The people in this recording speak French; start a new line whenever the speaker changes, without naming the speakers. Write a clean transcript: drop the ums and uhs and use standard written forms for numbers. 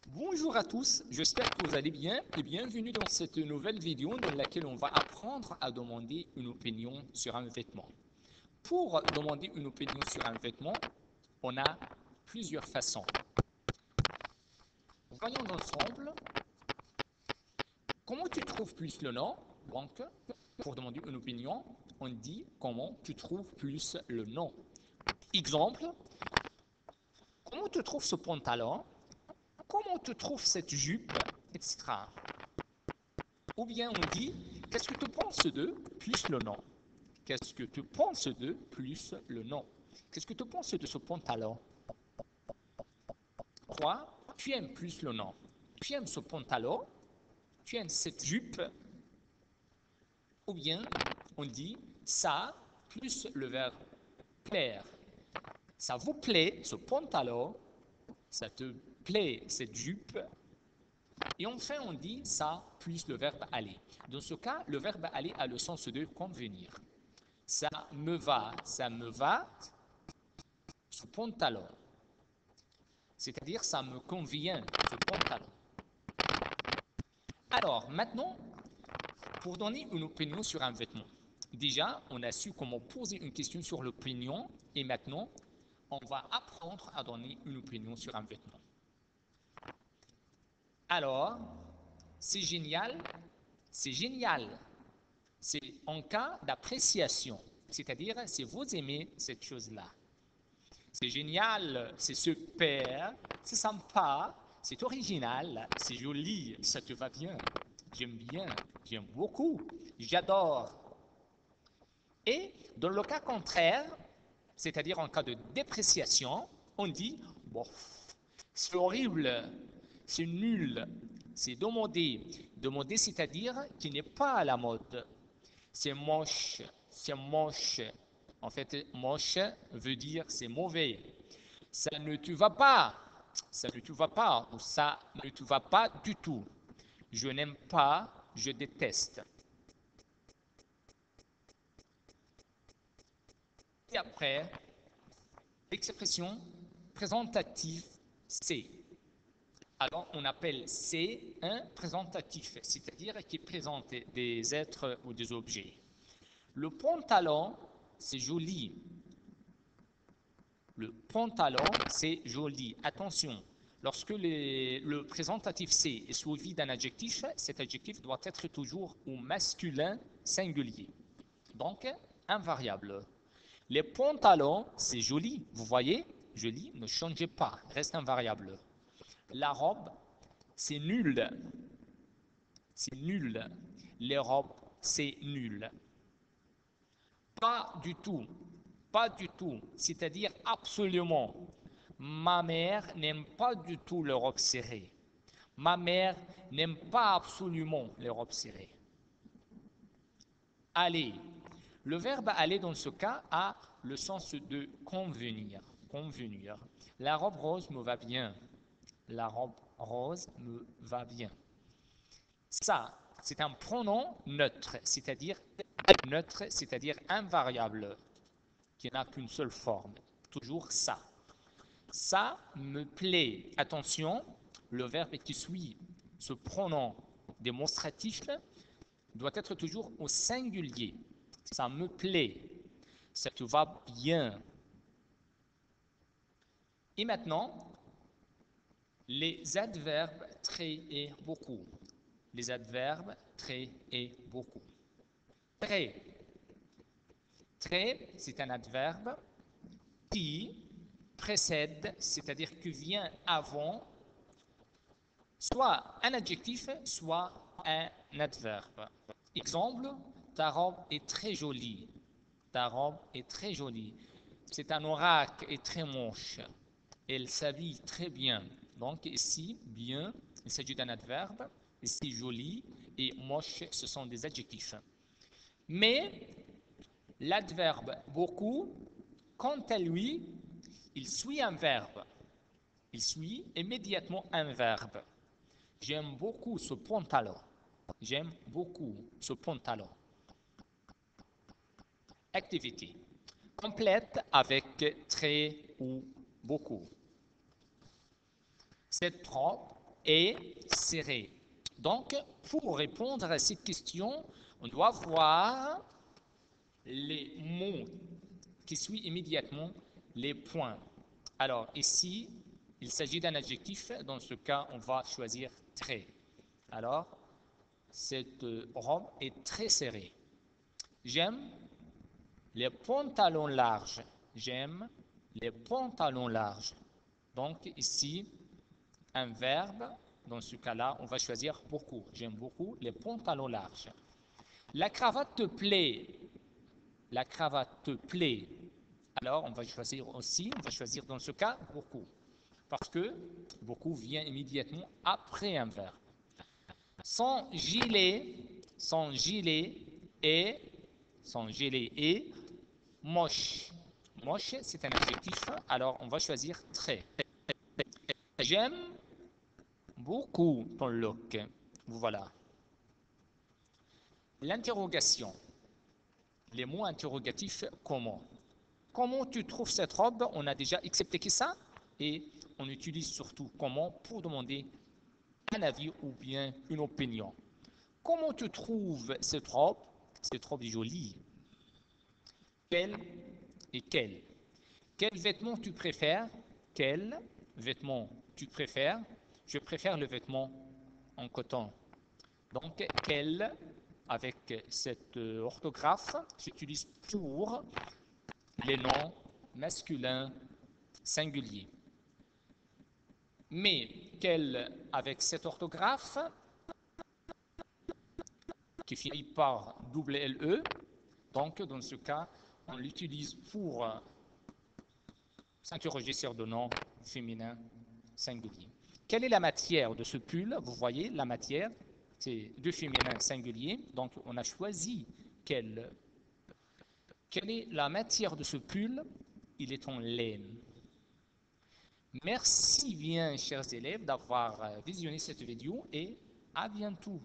Bonjour à tous, j'espère que vous allez bien et bienvenue dans cette nouvelle vidéo dans laquelle on va apprendre à demander une opinion sur un vêtement. Pour demander une opinion sur un vêtement, on a plusieurs façons. Voyons ensemble. Comment tu trouves plus le nom? Donc, pour demander une opinion, on dit comment tu trouves plus le nom. Exemple, comment tu trouves ce pantalon? Comment tu trouves cette jupe? Etc. Ou bien on dit, qu'est-ce que tu penses de plus le nom? Qu'est-ce que tu penses de plus le nom? Qu'est-ce que tu penses de ce pantalon? Quoi? Tu aimes plus le nom? Tu aimes ce pantalon? Tu aimes cette jupe? Ou bien on dit ça plus le verbe plaire. Ça vous plaît ce pantalon? Ça te plaît cette jupe? Et enfin, on dit ça plus le verbe aller. Dans ce cas, le verbe aller a le sens de convenir. Ça me va, ce pantalon. C'est-à-dire, ça me convient, ce pantalon. Alors, maintenant, pour donner une opinion sur un vêtement, déjà, on a su comment poser une question sur l'opinion et maintenant, on va apprendre à donner une opinion sur un vêtement. Alors, c'est génial, c'est génial. C'est en cas d'appréciation, c'est-à-dire si vous aimez cette chose-là. C'est génial, c'est super, c'est sympa, c'est original, c'est joli, ça te va bien, j'aime beaucoup, j'adore. Et dans le cas contraire, c'est-à-dire en cas de dépréciation, on dit, bon, c'est horrible, c'est nul, c'est demandé. Demandé, c'est-à-dire qu'il n'est pas à la mode. C'est moche, c'est moche. En fait, moche veut dire c'est mauvais. Ça ne te va pas, ça ne te va pas, ou ça ne te va pas du tout. Je n'aime pas, je déteste. Et après, l'expression présentative, c'est. Alors, on appelle c'est un présentatif, c'est-à-dire qui présente des êtres ou des objets. Le pantalon, c'est joli. Le pantalon, c'est joli. Attention, lorsque le présentatif c'est est suivi d'un adjectif, cet adjectif doit être toujours au masculin singulier. Donc, invariable. Les pantalons, c'est joli. Vous voyez, joli, ne changez pas, reste invariable. La robe, c'est nul. C'est nul. Les robes, c'est nul. Pas du tout. Pas du tout. C'est-à-dire absolument. Ma mère n'aime pas du tout les robes serrées. Ma mère n'aime pas absolument les robes serrées. Aller. Le verbe aller dans ce cas a le sens de convenir. Convenir. La robe rose me va bien. La robe rose me va bien. Ça, c'est un pronom neutre, c'est-à-dire invariable, qui n'a qu'une seule forme. Toujours ça. Ça me plaît. Attention, le verbe qui suit ce pronom démonstratif doit être toujours au singulier. Ça me plaît. Ça te va bien. Et maintenant, les adverbes très et beaucoup. Les adverbes très et beaucoup. Très. Très, c'est un adverbe qui précède, c'est-à-dire qui vient avant, soit un adjectif, soit un adverbe. Exemple, ta robe est très jolie. Ta robe est très jolie. C'est un oracle et très moche. Elle s'habille très bien. Donc ici, bien, il s'agit d'un adverbe. Ici, joli et moche, ce sont des adjectifs. Mais l'adverbe beaucoup, quant à lui, il suit un verbe. Il suit immédiatement un verbe. J'aime beaucoup ce pantalon. J'aime beaucoup ce pantalon. Activité. Complète avec très ou beaucoup. Cette robe est serré. Donc, pour répondre à cette question, on doit voir les mots qui suivent immédiatement les points. Alors, ici, il s'agit d'un adjectif. Dans ce cas, on va choisir très. Alors, cette robe est très serrée. J'aime les pantalons larges. J'aime les pantalons larges. Donc, ici, un verbe. Dans ce cas-là, on va choisir beaucoup. J'aime beaucoup les pantalons larges. La cravate te plaît. La cravate te plaît. Alors, on va choisir dans ce cas beaucoup. Parce que beaucoup vient immédiatement après un verbe. Son gilet est moche. Moche, c'est un adjectif. Alors, on va choisir très. J'aime beaucoup ton look. Voilà. L'interrogation. Les mots interrogatifs, comment? Comment tu trouves cette robe? On a déjà expliqué ça. Et on utilise surtout comment pour demander un avis ou bien une opinion. Comment tu trouves cette robe? Cette robe est jolie. Quel et quel? Quel vêtement tu préfères? Quel vêtement tu préfères? Je préfère le vêtement en coton. Donc, quel, avec cette orthographe, s'utilise pour les noms masculins singuliers. Mais quel, avec cette orthographe, qui finit par double LE, donc dans ce cas, on l'utilise pour s'interroger sur de noms féminins singuliers. Quelle est la matière de ce pull? Vous voyez, la matière, c'est deux féminins singuliers, donc on a choisi quelle est la matière de ce pull? Il est en laine. Merci bien, chers élèves, d'avoir visionné cette vidéo et à bientôt.